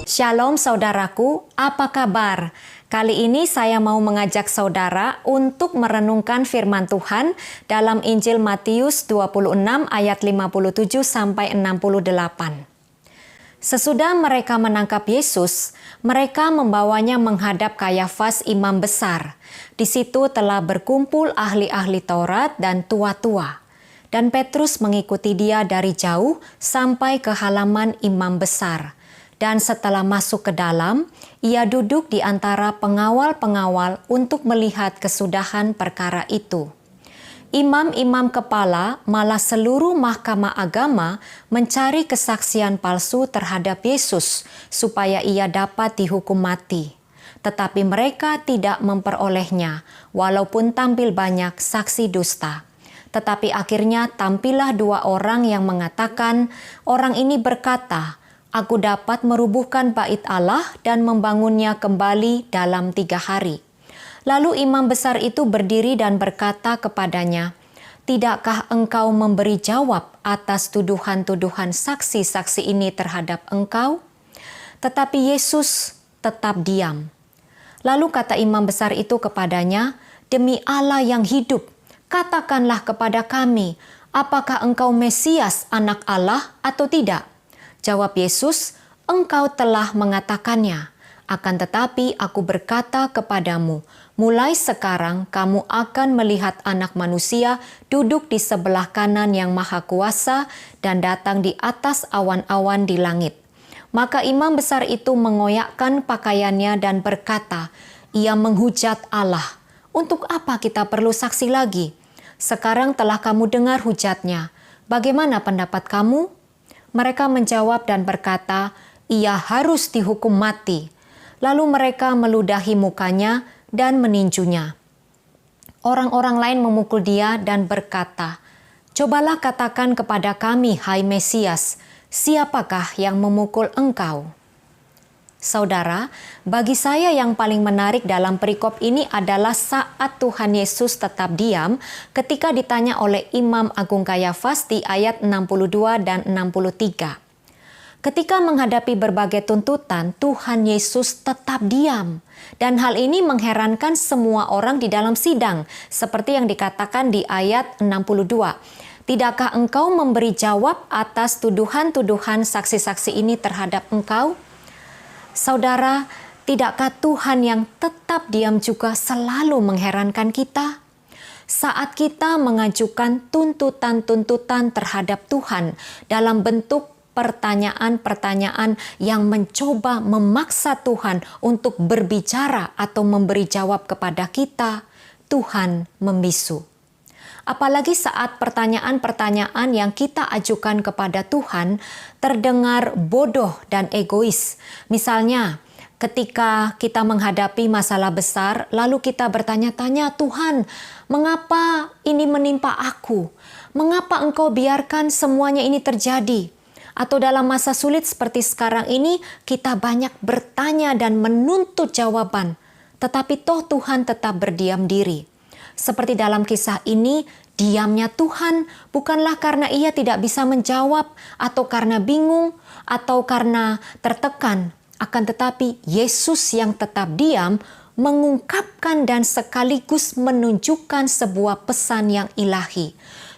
Shalom saudaraku, apa kabar? Kali ini saya mau mengajak saudara untuk merenungkan firman Tuhan dalam Injil Matius 26 ayat 57 sampai 68. Sesudah mereka menangkap Yesus, mereka membawanya menghadap Kayafas imam besar. Di situ telah berkumpul ahli-ahli Taurat dan tua-tua. Dan Petrus mengikuti dia dari jauh sampai ke halaman imam besar. Dan setelah masuk ke dalam, ia duduk di antara pengawal-pengawal untuk melihat kesudahan perkara itu. Imam-imam kepala malah seluruh mahkamah agama mencari kesaksian palsu terhadap Yesus supaya ia dapat dihukum mati. Tetapi mereka tidak memperolehnya, walaupun tampil banyak saksi dusta. Tetapi akhirnya tampillah dua orang yang mengatakan, orang ini berkata, "Aku dapat merubuhkan bait Allah dan membangunnya kembali dalam 3 hari." Lalu imam besar itu berdiri dan berkata kepadanya, "Tidakkah engkau memberi jawab atas tuduhan-tuduhan saksi-saksi ini terhadap engkau?" Tetapi Yesus tetap diam. Lalu kata imam besar itu kepadanya, "Demi Allah yang hidup, katakanlah kepada kami, apakah engkau Mesias, anak Allah atau tidak?" Jawab Yesus, "Engkau telah mengatakannya. Akan tetapi aku berkata kepadamu, mulai sekarang kamu akan melihat Anak Manusia duduk di sebelah kanan yang Maha Kuasa dan datang di atas awan-awan di langit." Maka imam besar itu mengoyakkan pakaiannya dan berkata, "Ia menghujat Allah. Untuk apa kita perlu saksi lagi? Sekarang telah kamu dengar hujatnya. Bagaimana pendapat kamu?" Mereka menjawab dan berkata, "Ia harus dihukum mati." Lalu mereka meludahi mukanya dan meninjunya. Orang-orang lain memukul dia dan berkata, "Cobalah katakan kepada kami, hai Mesias, siapakah yang memukul engkau?" Saudara, bagi saya yang paling menarik dalam perikop ini adalah saat Tuhan Yesus tetap diam ketika ditanya oleh Imam Agung Kayafas di ayat 62 dan 63. Ketika menghadapi berbagai tuntutan, Tuhan Yesus tetap diam. Dan hal ini mengherankan semua orang di dalam sidang, seperti yang dikatakan di ayat 62. "Tidakkah engkau memberi jawab atas tuduhan-tuduhan saksi-saksi ini terhadap engkau?" Saudara, tidakkah Tuhan yang tetap diam juga selalu mengherankan kita? Saat kita mengajukan tuntutan-tuntutan terhadap Tuhan dalam bentuk pertanyaan-pertanyaan yang mencoba memaksa Tuhan untuk berbicara atau memberi jawab kepada kita, Tuhan membisu. Apalagi saat pertanyaan-pertanyaan yang kita ajukan kepada Tuhan terdengar bodoh dan egois. Misalnya, ketika kita menghadapi masalah besar, lalu kita bertanya-tanya, "Tuhan, mengapa ini menimpa aku? Mengapa Engkau biarkan semuanya ini terjadi?" Atau dalam masa sulit seperti sekarang ini, kita banyak bertanya dan menuntut jawaban, tetapi toh Tuhan tetap berdiam diri. Seperti dalam kisah ini, diamnya Tuhan bukanlah karena ia tidak bisa menjawab atau karena bingung atau karena tertekan. Akan tetapi Yesus yang tetap diam mengungkapkan dan sekaligus menunjukkan sebuah pesan yang ilahi.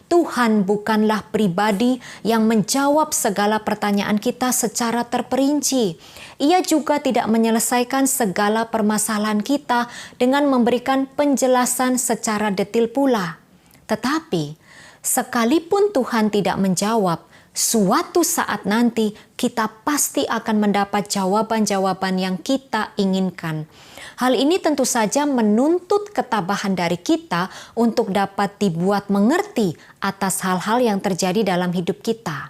Tuhan bukanlah pribadi yang menjawab segala pertanyaan kita secara terperinci. Ia juga tidak menyelesaikan segala permasalahan kita dengan memberikan penjelasan secara detil pula. Tetapi, sekalipun Tuhan tidak menjawab, suatu saat nanti kita pasti akan mendapat jawaban-jawaban yang kita inginkan. Hal ini tentu saja menuntut ketabahan dari kita untuk dapat dibuat mengerti atas hal-hal yang terjadi dalam hidup kita.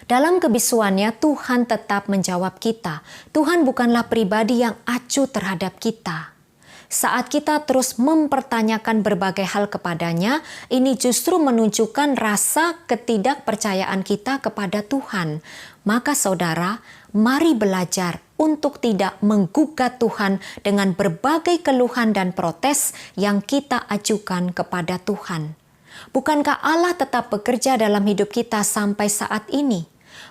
Dalam kebisuannya, Tuhan tetap menjawab kita. Tuhan bukanlah pribadi yang acuh terhadap kita. Saat kita terus mempertanyakan berbagai hal kepadanya, ini justru menunjukkan rasa ketidakpercayaan kita kepada Tuhan. Maka saudara, mari belajar untuk tidak menggugat Tuhan dengan berbagai keluhan dan protes yang kita ajukan kepada Tuhan. Bukankah Allah tetap bekerja dalam hidup kita sampai saat ini?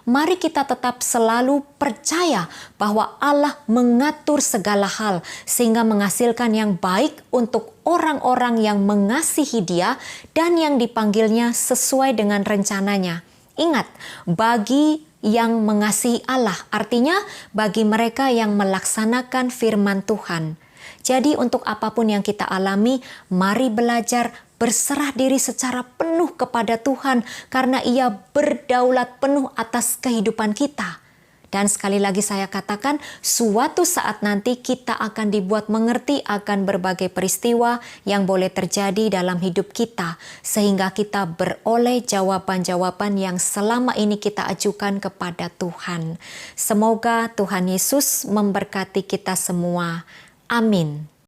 Mari kita tetap selalu percaya bahwa Allah mengatur segala hal sehingga menghasilkan yang baik untuk orang-orang yang mengasihi Dia dan yang dipanggilnya sesuai dengan rencananya. Ingat, bagi yang mengasihi Allah, artinya bagi mereka yang melaksanakan firman Tuhan. Jadi untuk apapun yang kita alami, mari belajar berserah diri secara penuh kepada Tuhan karena Ia berdaulat penuh atas kehidupan kita. Dan sekali lagi saya katakan, suatu saat nanti kita akan dibuat mengerti akan berbagai peristiwa yang boleh terjadi dalam hidup kita, sehingga kita beroleh jawaban-jawaban yang selama ini kita ajukan kepada Tuhan. Semoga Tuhan Yesus memberkati kita semua. Amin.